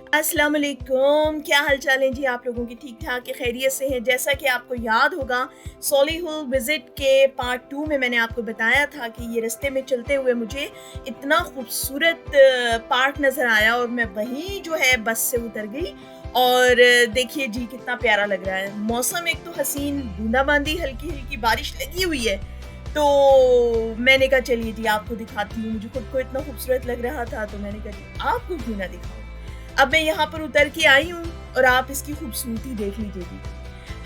अस्सलाम वालेकुम, क्या हाल चाल है जी आप लोगों की? ठीक ठाक है, खैरियत से हैं? जैसा कि आपको याद होगा, सॉलिहुल विज़िट के पार्ट 2 में मैंने आपको बताया था कि ये रास्ते में चलते हुए मुझे इतना खूबसूरत पार्क नज़र आया और मैं वहीं जो है बस से उतर गई और देखिए जी कितना प्यारा लग रहा है। मौसम एक तो हसीन, बूंदाबांदी, हल्की-हल्की बारिश लगी हुई है। तो मैंने कहा चलिए जी आपको दिखाती हूँ, मुझे खुद को इतना खूबसूरत लग रहा था तो मैंने कहा जी आपको क्यों ना दिखाऊँ। अब मैं यहाँ पर उतर के आई हूँ और आप इसकी खूबसूरती देख लीजिए जी।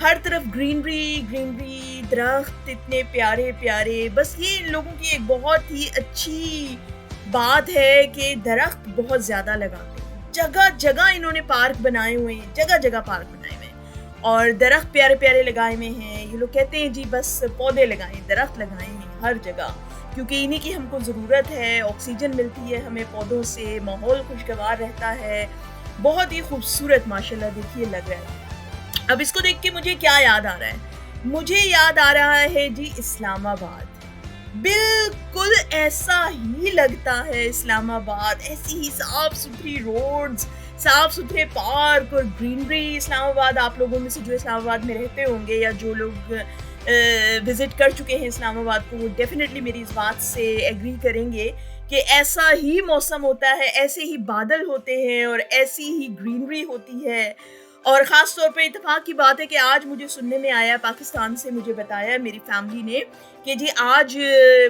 हर तरफ ग्रीनरी, ग्रीनरी, दरख्त इतने प्यारे-प्यारे। बस ये इन लोगों की एक बहुत ही अच्छी बात है कि दरख्त बहुत ज़्यादा लगाते हैं। जगह-जगह इन्होंने पार्क बनाए हुए हैं, जगह-जगह पार्क बनाए हुए हैं और दरख्त प्यारे-प्यारे लगाए हुए हैं। ये लोग कहते हैं जी बस पौधे लगाएँ, दरख्त लगाएँ हैं हर जगह। क्योंकि इन्हीं की हमको ज़रूरत है, ऑक्सीजन मिलती है हमें पौधों से, माहौल खुशगवार रहता है। बहुत ही खूबसूरत माशाल्लाह देखिए लग रहा है। अब इसको देख के मुझे क्या याद आ रहा है? मुझे याद आ रहा है जी इस्लामाबाद। बिल्कुल ऐसा ही लगता है इस्लामाबाद, ऐसी ही साफ-सुथरी रोड्स, साफ-सुथरे पार्क और ग्रीनरी। इस्लामाबाद आप लोगों में से जो इस्लामाबाद में रहते होंगे या जो लोग विज़िट कर चुके हैं इस्लामाबाद को, वो डेफ़िनेटली मेरी इस बात से एग्री करेंगे कि ऐसा ही मौसम होता है, ऐसे ही बादल होते हैं और ऐसी ही ग्रीनरी होती है। और ख़ास तौर पे इत्तेफ़ाक की बात है कि आज मुझे सुनने में आया, पाकिस्तान से मुझे बताया मेरी फ़ैमिली ने कि जी आज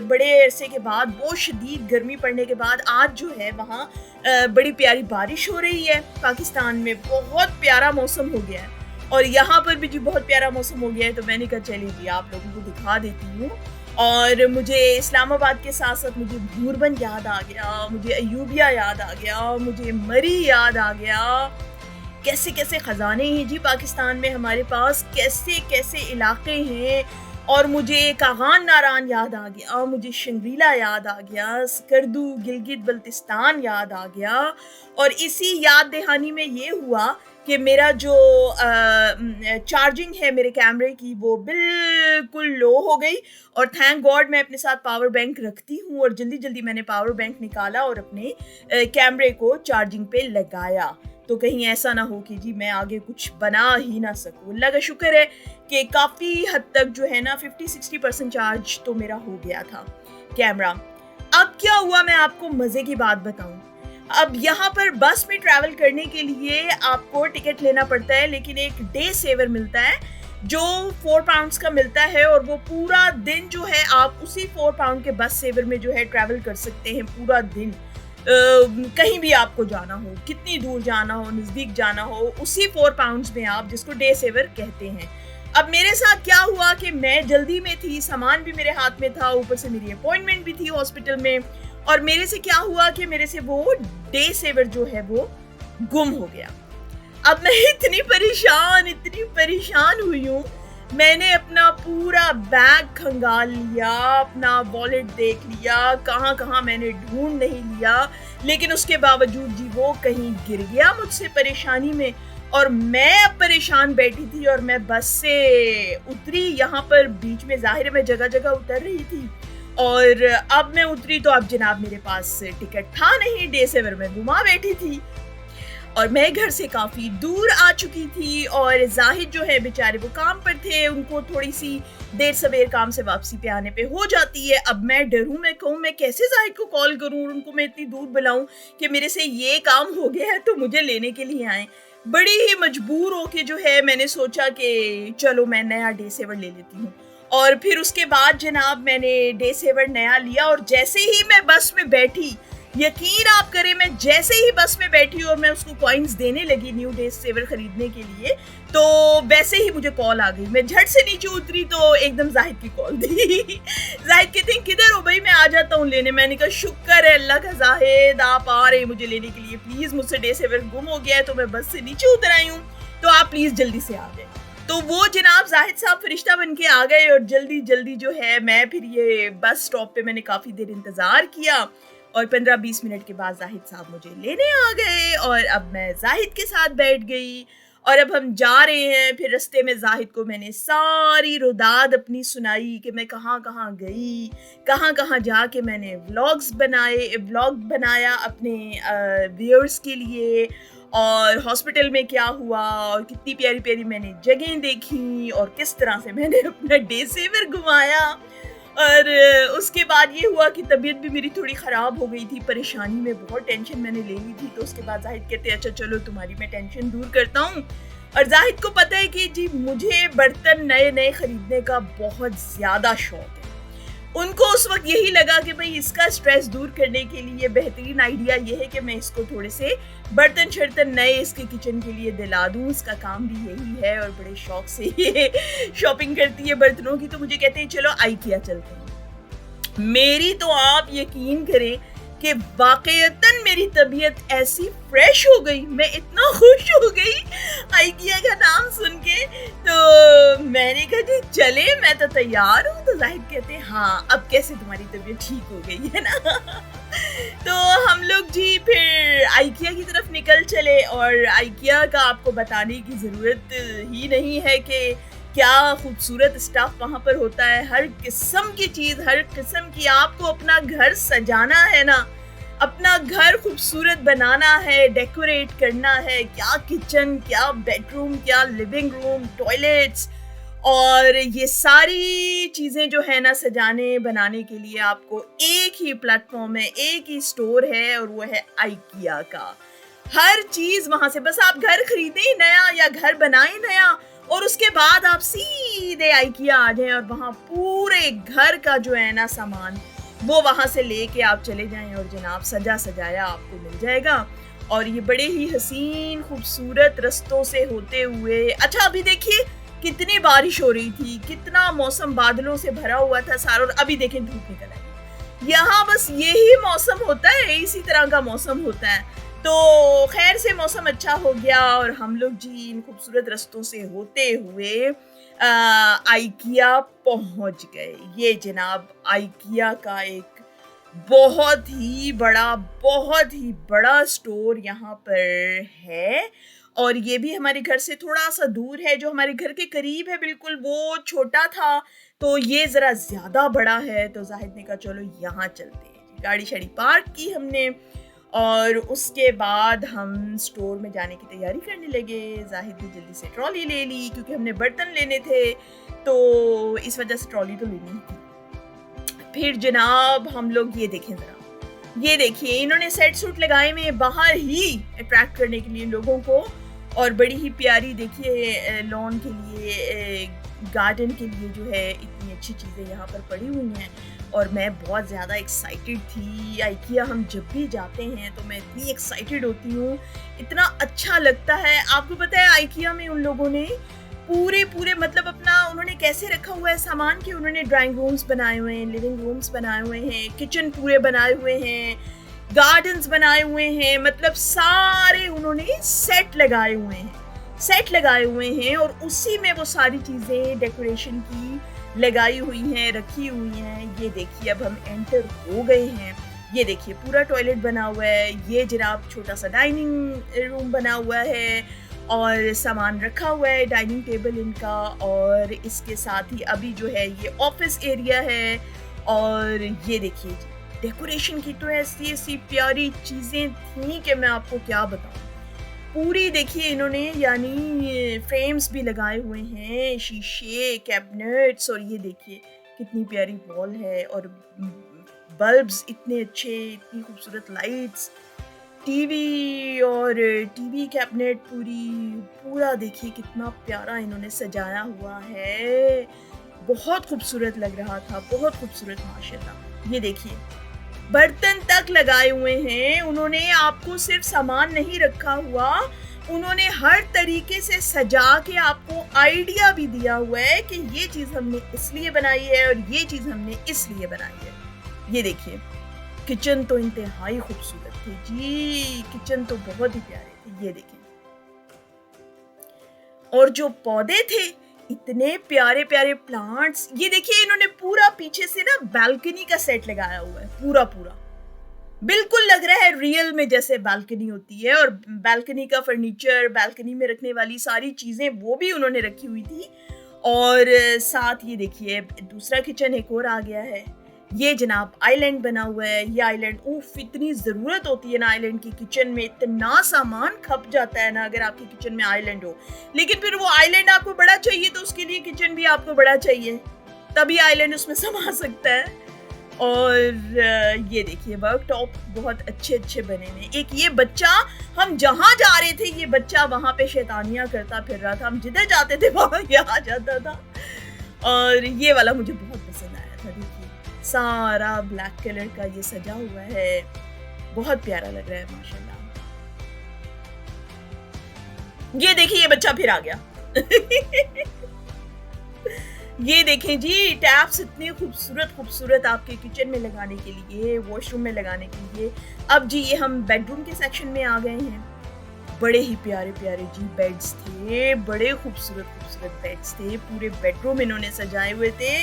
बड़े अरसे के बाद, बहुत शदीद गर्मी पड़ने के बाद आज जो है वहाँ बड़ी प्यारी बारिश हो रही है पाकिस्तान में, बहुत प्यारा मौसम हो गया है। और यहाँ पर भी जी बहुत प्यारा मौसम हो गया है, तो मैंने कहा चलिए जी आप लोगों को दिखा देती हूँ। और मुझे इस्लामाबाद के साथ-साथ मुझे भूरबन याद आ गया, मुझे अय्यूबिया याद आ गया, मुझे मरी याद आ गया। कैसे-कैसे खजाने हैं जी पाकिस्तान में हमारे पास, कैसे-कैसे इलाके हैं। और मुझे कागान नारान याद आ गया, मुझे शंग्रीला याद आ गया, स्कर्दू, गिलगित बल्तिस्तान याद आ गया। और इसी याद दहानी में ये हुआ कि मेरा जो चार्जिंग है मेरे कैमरे की वो बिल्कुल लो हो गई और थैंक गॉड मैं अपने साथ पावर बैंक रखती हूँ और जल्दी-जल्दी मैंने पावर बैंक निकाला और अपने कैमरे को चार्जिंग पे लगाया। तो कहीं ऐसा ना हो कि जी मैं आगे कुछ बना ही ना सकूँ। अल्लाह का शुक्र है कि काफ़ी हद तक जो है ना 50-60% चार्ज तो मेरा हो गया था कैमरा। अब क्या हुआ मैं आपको मज़े की बात बताऊँ। अब यहाँ पर बस में ट्रैवल करने के लिए आपको टिकट लेना पड़ता है, लेकिन एक डे सेवर मिलता है जो 4 पाउंड्स का मिलता है और वो पूरा दिन जो है आप उसी 4 पाउंड के बस सेवर में जो है ट्रैवल कर सकते हैं पूरा दिन। कहीं भी आपको जाना हो, कितनी दूर जाना हो, नज़दीक जाना हो, उसी 4 पाउंड्स में आप जिसको डे सेवर कहते हैं। अब मेरे साथ क्या हुआ कि मैं जल्दी में थी, सामान भी मेरे हाथ में था, ऊपर से मेरी अपॉइंटमेंट भी थी हॉस्पिटल में और मेरे से क्या हुआ कि मेरे से वो डे सेवर जो है वो गुम हो गया। अब मैं इतनी परेशान हुई हूँ। मैंने अपना पूरा बैग खंगाल लिया, अपना वॉलेट देख लिया, कहाँ-कहाँ मैंने ढूँढ नहीं लिया, लेकिन उसके बावजूद जी वो कहीं गिर गया मुझसे परेशानी में और मैं अब परेशान बैठी थी और मैं बस से उतरी यहाँ पर बीच में ज़ाहिर है मैं जगह-जगह उतर रही थी और अब मैं उतरी तो अब जनाब मेरे पास टिकट था नहीं, डे सेवर में गुमा बैठी थी। और मैं घर से काफ़ी दूर आ चुकी थी और ज़ाहिद जो है बेचारे वो काम पर थे, उनको थोड़ी-सी देर-सबेर काम से वापसी पे आने पे हो जाती है। अब मैं डरूँ, मैं कहूँ मैं कैसे ज़ाहिद को कॉल करूँ और उनको मैं इतनी दूर बुलाऊँ कि मेरे से ये काम हो गया है तो मुझे लेने के लिए आएँ। बड़ी ही मजबूर होके जो है मैंने सोचा कि चलो मैं नया डे सेवर ले लेती हूँ। और फिर उसके बाद जनाब मैंने डे सेवर नया लिया और जैसे ही मैं बस में बैठी, यकीन आप करें मैं जैसे ही बस में बैठी और मैं उसको कॉइन्स देने लगी न्यू डे सेवर खरीदने के लिए, तो वैसे ही मुझे कॉल आ गई। मैं झट से नीचे उतरी तो एकदम ज़ाहिद की कॉल दी। ज़ाहिद कहते हैं किधर हो भाई, मैं आ जाता हूँ लेने। मैंने कहा शुक्र है अल्लाह का ज़ाहिद आप आ रहे हैं मुझे लेने के लिए, प्लीज़ मुझसे डे सेवर गुम हो गया है तो मैं बस से नीचे उतर आई हूँ, तो आप प्लीज़ जल्दी से आ जाए। तो वो जनाब ज़ाहिद साहब फरिश्ता बन के आ गए और जल्दी-जल्दी जो है मैं फिर ये बस स्टॉप पे मैंने काफ़ी देर इंतज़ार किया और 15-20 मिनट के बाद ज़ाहिद साहब मुझे लेने आ गए और अब मैं ज़ाहिद के साथ बैठ गई और अब हम जा रहे हैं। फिर रास्ते में जाहिद को मैंने सारी रुदाद अपनी सुनाई कि मैं कहाँ कहाँ गई, कहाँ कहाँ जाके मैंने व्लॉग बनाया अपने व्यूअर्स के लिए, और हॉस्पिटल में क्या हुआ और कितनी प्यारी प्यारी मैंने जगह देखी और किस तरह से मैंने अपना डे सेवर घुमाया। और उसके बाद ये हुआ कि तबीयत भी मेरी थोड़ी ख़राब हो गई थी, परेशानी में बहुत टेंशन मैंने ले ली थी। तो उसके बाद जाहिद कहते अच्छा चलो तुम्हारी मैं टेंशन दूर करता हूँ। और जाहिद को पता है कि जी मुझे बर्तन नए नए ख़रीदने का बहुत ज़्यादा शौक़ है। उनको उस वक्त यही लगा कि भाई इसका स्ट्रेस दूर करने के लिए बेहतरीन आइडिया ये है कि मैं इसको थोड़े से बर्तन शर्तन नए इसके किचन के लिए दिला दूँ। इसका काम भी यही है और बड़े शौक से ये शॉपिंग करती है बर्तनों की। तो मुझे कहते हैं चलो आइकिया चलते हैं। मेरी तो आप यकीन करें कि वाकईतन मेरी तबीयत ऐसी फ्रेश हो गई, मैं इतना खुश हो गई आइकिया का नाम सुन के। तो मैंने कहा जी चले, मैं तो तैयार हूँ। तो जाहिद कहते हैं हाँ अब कैसे तुम्हारी तबीयत ठीक हो गई है ना। तो हम लोग जी फिर आइकिया की तरफ निकल चले। और आइकिया का आपको बताने की ज़रूरत ही नहीं है कि क्या खूबसूरत स्टाफ वहाँ पर होता है। हर किस्म की चीज़, हर किस्म की, आपको अपना घर सजाना है ना, अपना घर खूबसूरत बनाना है, डेकोरेट करना है, क्या किचन, क्या बेडरूम, क्या लिविंग रूम, टॉयलेट्स, और ये सारी चीज़ें जो है ना सजाने बनाने के लिए आपको एक ही प्लेटफॉर्म है, एक ही स्टोर है, और वो है आइकिया का। हर चीज़ वहाँ से, बस आप घर खरीदें नया या घर बनाएं नया, और उसके बाद आप सीधे आइकिया आ जाएं और वहाँ पूरे घर का जो है ना सामान वो वहाँ से लेके आप चले जाएं और जनाब सजा सजाया आपको मिल जाएगा। और ये बड़े ही हसीन खूबसूरत रस्तों से होते हुए, अच्छा अभी देखिए कितनी बारिश हो रही थी, कितना मौसम बादलों से भरा हुआ था सारा, और अभी देखें धूप निकल आई। यहाँ बस यही मौसम होता है, इसी तरह का मौसम होता है। तो खैर से मौसम अच्छा हो गया और हम लोग जी इन खूबसूरत रस्तों से होते हुए आइकिया पहुंच गए। ये जनाब आइकिया का एक बहुत ही बड़ा स्टोर यहाँ पर है, और ये भी हमारे घर से थोड़ा सा दूर है। जो हमारे घर के करीब है बिल्कुल वो छोटा था, तो ये ज़रा ज़्यादा बड़ा है। तो जाहिद ने कहा चलो यहाँ चलते हैं। गाड़ी शाड़ी पार्क की हमने और उसके बाद हम स्टोर में जाने की तैयारी करने लगे। जाहिद ने जल्दी से ट्रॉली ले ली क्योंकि हमने बर्तन लेने थे, तो इस वजह से ट्रॉली तो लेनी ही थी। फिर जनाब हम लोग ये देखें ज़रा, ये देखिए इन्होंने सेट सूट लगाए हुए बाहर ही अट्रैक्ट करने के लिए लोगों को, और बड़ी ही प्यारी देखिए लॉन के लिए, गार्डन के लिए जो है इतनी अच्छी चीज़ें यहाँ पर पड़ी हुई हैं। और मैं बहुत ज़्यादा एक्साइटेड थी। आइकिया हम जब भी जाते हैं तो मैं इतनी एक्साइटेड होती हूँ, इतना अच्छा लगता है। आपको पता है आइकिया में उन लोगों ने पूरे मतलब अपना उन्होंने कैसे रखा हुआ है सामान कि उन्होंने ड्राइंग रूम्स बनाए हुए हैं, लिविंग रूम्स बनाए हुए हैं, किचन पूरे बनाए हुए हैं, गार्डन्स बनाए हुए हैं, मतलब सारे उन्होंने सेट लगाए हुए हैं और उसी में वो सारी चीज़ें डेकोरेशन की लगाई हुई हैं, रखी हुई हैं। ये देखिए अब हम एंटर हो गए हैं। ये देखिए पूरा टॉयलेट बना हुआ है, ये जनाब छोटा सा डाइनिंग रूम बना हुआ है और सामान रखा हुआ है, डाइनिंग टेबल इनका, और इसके साथ ही अभी जो है ये ऑफिस एरिया है। और ये देखिए डेकोरेशन की तो ऐसी प्यारी चीज़ें थी कि मैं आपको क्या बताऊं। पूरी देखिए इन्होंने यानी फ्रेम्स भी लगाए हुए हैं, शीशे, कैबिनेट्स, और ये देखिए कितनी प्यारी वॉल है और बल्ब्स इतने अच्छे, इतनी खूबसूरत लाइट्स, टीवी और टीवी कैबिनेट पूरा देखिए कितना प्यारा इन्होंने सजाया हुआ है। बहुत खूबसूरत लग रहा था, बहुत खूबसूरत माशाल्लाह। ये देखिए बर्तन तक लगाए हुए हैं उन्होंने, आपको सिर्फ सामान नहीं रखा हुआ, उन्होंने हर तरीके से सजा के आपको आइडिया भी दिया हुआ है कि ये चीज़ हमने इसलिए बनाई है और ये चीज़ हमने इसलिए बनाई है। ये देखिए किचन तो इंतहाई खूबसूरत थी जी, किचन तो बहुत ही प्यारे थे। ये देखिए, और जो पौधे थे इतने प्यारे प्यारे प्लांट्स। ये देखिए इन्होंने पूरा पीछे से ना बालकनी का सेट लगाया हुआ है, पूरा बिल्कुल लग रहा है रियल में जैसे बालकनी होती है, और बालकनी का फर्नीचर, बालकनी में रखने वाली सारी चीज़ें वो भी उन्होंने रखी हुई थी। और साथ ये देखिए दूसरा किचन एक और आ गया है। ये जनाब आइलैंड बना हुआ है। ये आइलैंड, उफ, इतनी ज़रूरत होती है ना आइलैंड की, किचन में इतना सामान खप जाता है ना अगर आपके किचन में आइलैंड हो। लेकिन फिर वो आइलैंड आपको बड़ा चाहिए तो उसके लिए किचन भी आपको बड़ा चाहिए, तभी आइलैंड उसमें समा सकता है। और ये देखिए वर्क टॉप बहुत अच्छे अच्छे बने हुए। एक ये बच्चा, हम जहाँ जा रहे थे ये बच्चा वहाँ पे शैतानियाँ करता फिर रहा था, हम जिधर जाते थे वहाँ ये आ जाता था। और ये वाला मुझे बहुत पसंद आया था। देखिए सारा ब्लैक कलर का ये सजा हुआ है, बहुत प्यारा लग रहा है माशाल्लाह। ये देखिए ये बच्चा फिर आ गया। ये देखें जी टैप्स इतने खूबसूरत खूबसूरत आपके किचन में लगाने के लिए, वॉशरूम में लगाने के लिए। अब जी ये हम बेडरूम के सेक्शन में आ गए हैं। बड़े ही प्यारे प्यारे जी बेड्स थे, बड़े खूबसूरत खूबसूरत बेड्स थे, पूरे बेडरूम इन्होंने सजाए हुए थे।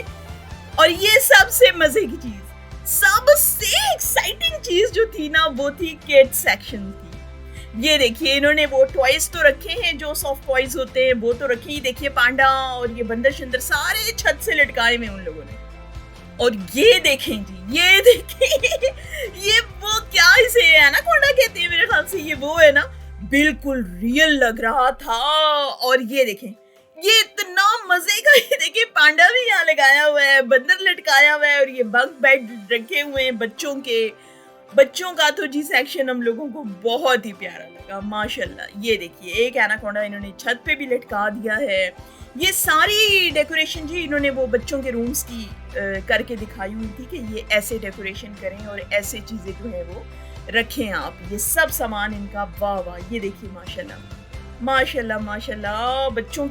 और ये सबसे मजे की चीज, सबसे एक्साइटिंग चीज जो थी ना वो थी किड्स सेक्शन थी। ये देखिए इन्होंने वो टॉयज तो रखे हैं जो सॉफ्ट टॉयज होते हैं, वो तो रखे ही। देखिए पांडा और ये बंदर शंदर सारे छत से लटकाए हुए उन लोगों ने। और ये देखें जी, ये देखें ये वो क्या इसे एनाकोंडा कहते हैं मेरे ख्याल से, ये वो है ना, बिल्कुल रियल लग रहा था। और ये देखें ये इतना मजे का, ये देखिए पांडा भी यहाँ लगाया हुआ है, बंदर लटकाया हुआ है, और ये बंक बेड रखे हुए हैं बच्चों के। बच्चों का तो जी सेक्शन हम लोगों को बहुत ही प्यारा लगा माशाल्लाह। ये देखिए एक एनाकोंडा इन्होंने छत पे भी लटका दिया है। ये सारी डेकोरेशन जी इन्होंने वो बच्चों के रूम्स की करके दिखाई हुई थी कि ये ऐसे डेकोरेशन करें और ऐसे चीजें जो है वो रखें आप। ये सब सामान इनका वाह वाह, ये देखिए माशाल्लाह माशाल्लाह माशाल्लाह। बच्चों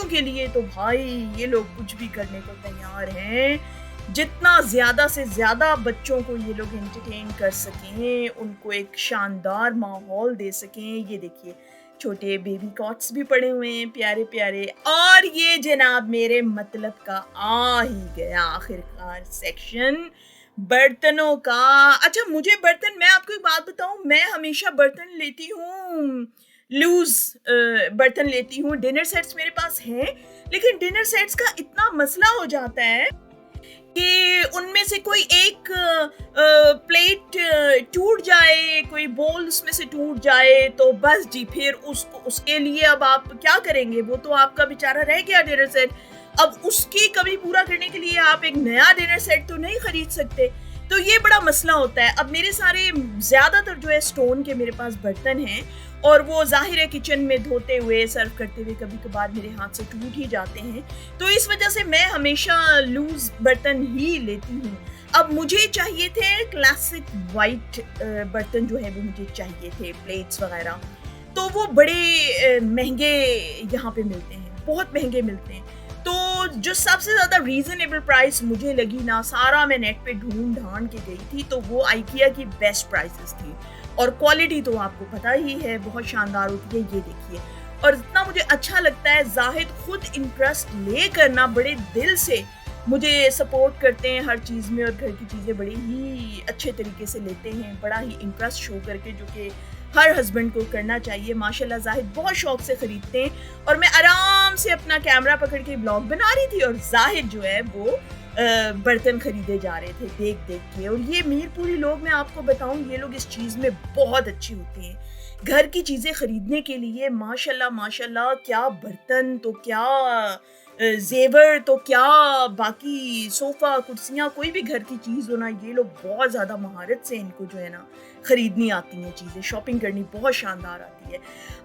के लिए तो भाई ये लोग कुछ भी करने को तैयार हैं। जितना ज़्यादा से ज़्यादा बच्चों को ये लोग एंटरटेन कर सकें, उनको एक शानदार माहौल दे सकें। ये देखिए छोटे बेबी कॉट्स भी पड़े हुए हैं प्यारे प्यारे। और ये जनाब मेरे मतलब का आ ही गया आखिरकार सेक्शन बर्तनों का। अच्छा मुझे बर्तन, मैं आपको एक बात बताऊं, मैं हमेशा बर्तन लेती हूँ लूज बर्तन लेती हूँ। डिनर सेट्स मेरे पास हैं, लेकिन डिनर सेट्स का इतना मसला हो जाता है कि उनमें से कोई एक प्लेट टूट जाए, कोई बोल उसमें से टूट जाए तो बस जी फिर उसके लिए अब आप क्या करेंगे, वो तो आपका बेचारा रह गया डिनर सेट। अब उसकी कमी पूरा करने के लिए आप एक नया डिनर सेट तो नहीं खरीद सकते, तो ये बड़ा मसला होता है। अब मेरे सारे ज़्यादातर जो है स्टोन के मेरे पास बर्तन हैं, और वो जाहिर है किचन में धोते हुए सर्व करते हुए कभी कभार मेरे हाथ से टूट ही जाते हैं, तो इस वजह से मैं हमेशा लूज बर्तन ही लेती हूँ। अब मुझे चाहिए थे क्लासिक वाइट बर्तन जो है वो मुझे चाहिए थे, प्लेट्स वगैरह, तो वो बड़े महंगे यहाँ पे मिलते हैं, बहुत महंगे मिलते हैं। तो जो सबसे ज़्यादा रीजनेबल प्राइस मुझे लगी ना, सारा मैं नेट पे ढूंढ ढांड के गई थी, तो वो आइकिया की बेस्ट प्राइसेस थी। और क्वालिटी तो आपको पता ही है बहुत शानदार होती है। ये देखिए, और इतना मुझे अच्छा लगता है, जाहिद खुद इंटरेस्ट ले करना बड़े दिल से मुझे सपोर्ट करते हैं हर चीज़ में, और घर की चीज़ें बड़े ही अच्छे तरीके से लेते हैं, बड़ा ही इंटरेस्ट शो करके, जो कि हर हस्बैंड को करना चाहिए। माशाल्लाह जाहिद बहुत शौक से खरीदते हैं, और मैं आराम से अपना कैमरा पकड़ के ब्लॉग बना रही थी और जाहिद जो है वो बर्तन खरीदे जा रहे थे देख देख के। और ये मीरपुरी लोग, मैं आपको बताऊं, ये लोग इस चीज़ में बहुत अच्छे होते हैं, घर की चीज़ें खरीदने के लिए। माशाल्लाह माशाल्लाह, क्या बर्तन तो क्या जेवर तो क्या, बाकी सोफ़ा कुर्सियाँ, कोई भी घर की चीज़ हो ना, ये लोग बहुत ज़्यादा महारत से इनको जो है ना ख़रीदनी आती हैं चीज़ें, शॉपिंग करनी बहुत शानदार आती है।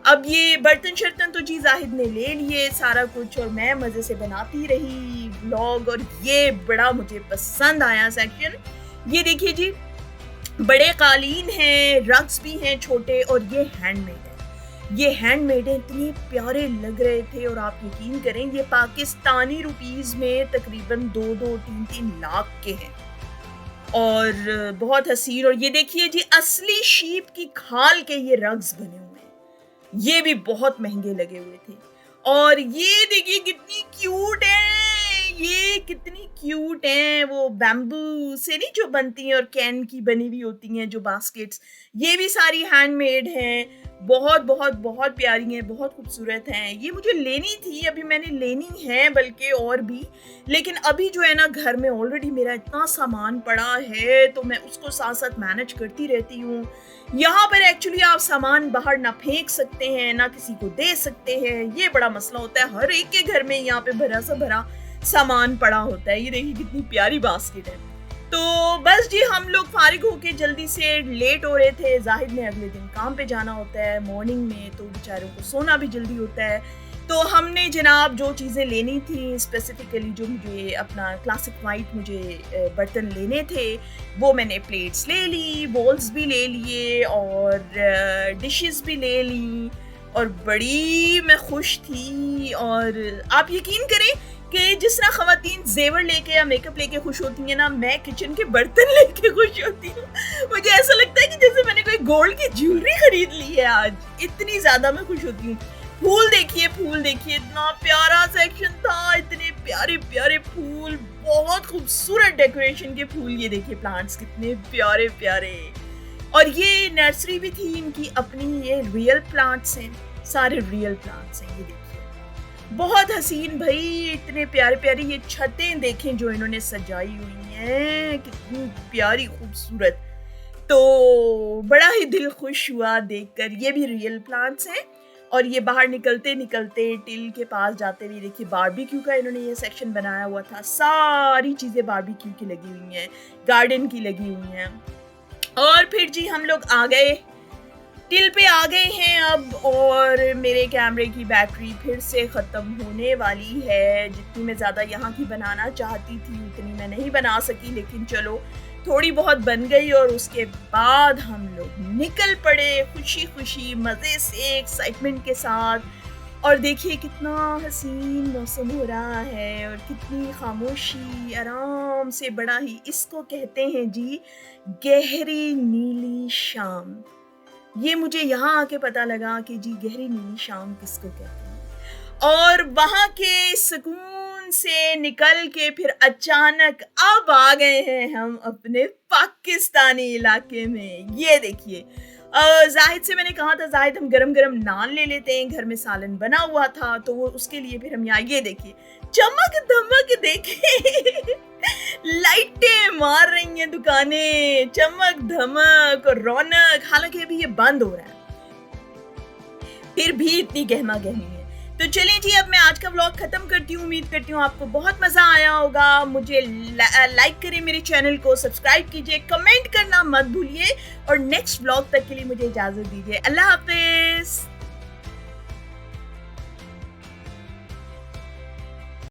अब ये बर्तन शर्तन तो जी जाहिद ने ले लिए सारा कुछ, और मैं मज़े से बनाती रही व्लॉग, और ये बड़ा मुझे पसंद आया सेक्शन। ये देखिए जी बड़े कालीन हैं, रग्स भी हैं छोटे, और ये हैंडमेड है। ये हैंडमेड है, इतने प्यारे लग रहे थे, और आप यकीन करें ये पाकिस्तानी रुपीस में तकरीबन 2-3 लाख के हैं, और बहुत हसीन। और ये देखिए जी असली शीप की खाल के ये रग्स बने हुए हैं, ये भी बहुत महंगे लगे हुए थे। और ये देखिए कितनी क्यूट है, ये कितनी क्यूट हैं, वो बैम्बू से नहीं जो बनती हैं और कैन की बनी हुई होती हैं जो बास्केट्स, ये भी सारी हैंडमेड हैं, बहुत बहुत बहुत प्यारी हैं, बहुत खूबसूरत हैं। ये मुझे लेनी थी, अभी मैंने लेनी है बल्कि और भी, लेकिन अभी जो है ना घर में ऑलरेडी मेरा इतना सामान पड़ा है तो मैं उसको साथ साथ मैनेज करती रहती हूँ। यहाँ पर एक्चुअली आप सामान बाहर ना फेंक सकते हैं ना किसी को दे सकते हैं, ये बड़ा मसला होता है। हर एक के घर में यहाँ पे भरा सा भरा सामान पड़ा होता है। ये देखिए कितनी प्यारी बास्केट है। तो बस जी हम लोग फारिग होके जल्दी से लेट हो रहे थे, जाहिद ने अगले दिन काम पे जाना होता है मॉर्निंग में, तो बेचारों को सोना भी जल्दी होता है। तो हमने जनाब जो चीज़ें लेनी थी स्पेसिफिकली, जो मुझे अपना क्लासिक वाइट मुझे बर्तन लेने थे, वो मैंने प्लेट्स ले ली, बोल्स भी ले लिए और डिशेस भी ले ली और बड़ी मैं खुश थी। और आप यकीन करें कि जिस तरह ख़वातीन जेवर लेके या मेकअप लेके खुश होती हैं ना, मैं किचन के बर्तन लेके खुश होती हूँ। मुझे ऐसा लगता है कि जैसे मैंने कोई गोल्ड की ज्वेलरी खरीद ली है आज, इतनी ज़्यादा मैं खुश होती हूँ। फूल देखिए, इतना प्यारा सेक्शन था, इतने प्यारे प्यारे फूल, बहुत खूबसूरत डेकोरेशन के फूल। ये देखिए प्लांट्स कितने प्यारे प्यारे, और ये नर्सरी भी थी इनकी अपनी, ये रियल प्लांट्स हैं, सारे रियल प्लांट्स हैं। ये देखिए बहुत हसीन भाई, इतने प्यारे प्यारे ये छतें देखें जो इन्होंने सजाई हुई हैं, कितनी प्यारी खूबसूरत। तो बड़ा ही दिल खुश हुआ देखकर। ये भी रियल प्लांट्स हैं। और ये बाहर निकलते निकलते टिल के पास जाते हुए देखिए बारबेक्यू का इन्होंने ये सेक्शन बनाया हुआ था, सारी चीज़ें बारबेक्यू की लगी हुई हैं, गार्डन की लगी हुई हैं। और फिर जी हम लोग आ गए, टिल पे आ गए हैं अब, और मेरे कैमरे की बैटरी फिर से ख़त्म होने वाली है। जितनी मैं ज़्यादा यहाँ की बनाना चाहती थी उतनी मैं नहीं बना सकी, लेकिन चलो थोड़ी बहुत बन गई। और उसके बाद हम लोग निकल पड़े खुशी खुशी, मज़े से, एक्साइटमेंट के साथ। और देखिए कितना हसीन मौसम हो रहा है और कितनी खामोशी, आराम से, बड़ा ही, इसको कहते हैं जी गहरी नीली शाम। ये मुझे यहाँ आके पता लगा कि जी गहरी नीली शाम किसको कहते हैं। और वहाँ के सुकून से निकल के फिर अचानक अब आ गए हैं हम अपने पाकिस्तानी इलाके में। ये देखिए जाहिद से मैंने कहा था जाहिद हम गरम गरम नान ले लेते हैं, घर में सालन बना हुआ था, तो वो उसके लिए फिर हम यहाँ, ये देखिए चमक धमक देखे लाइटें मार रही हैं दुकानें, चमक धमक और रौनक। हालांकि अभी ये बंद हो रहा है, फिर भी इतनी गहमा गहमी है। तो चलें जी अब मैं आज का व्लॉग खत्म करती हूँ। उम्मीद करती हूँ आपको बहुत मजा आया होगा। मुझे लाइक करें, मेरे चैनल को सब्सक्राइब कीजिए, कमेंट करना मत भूलिए, और नेक्स्ट व्लॉग तक के लिए मुझे इजाजत दीजिए। अल्लाह हाफिज।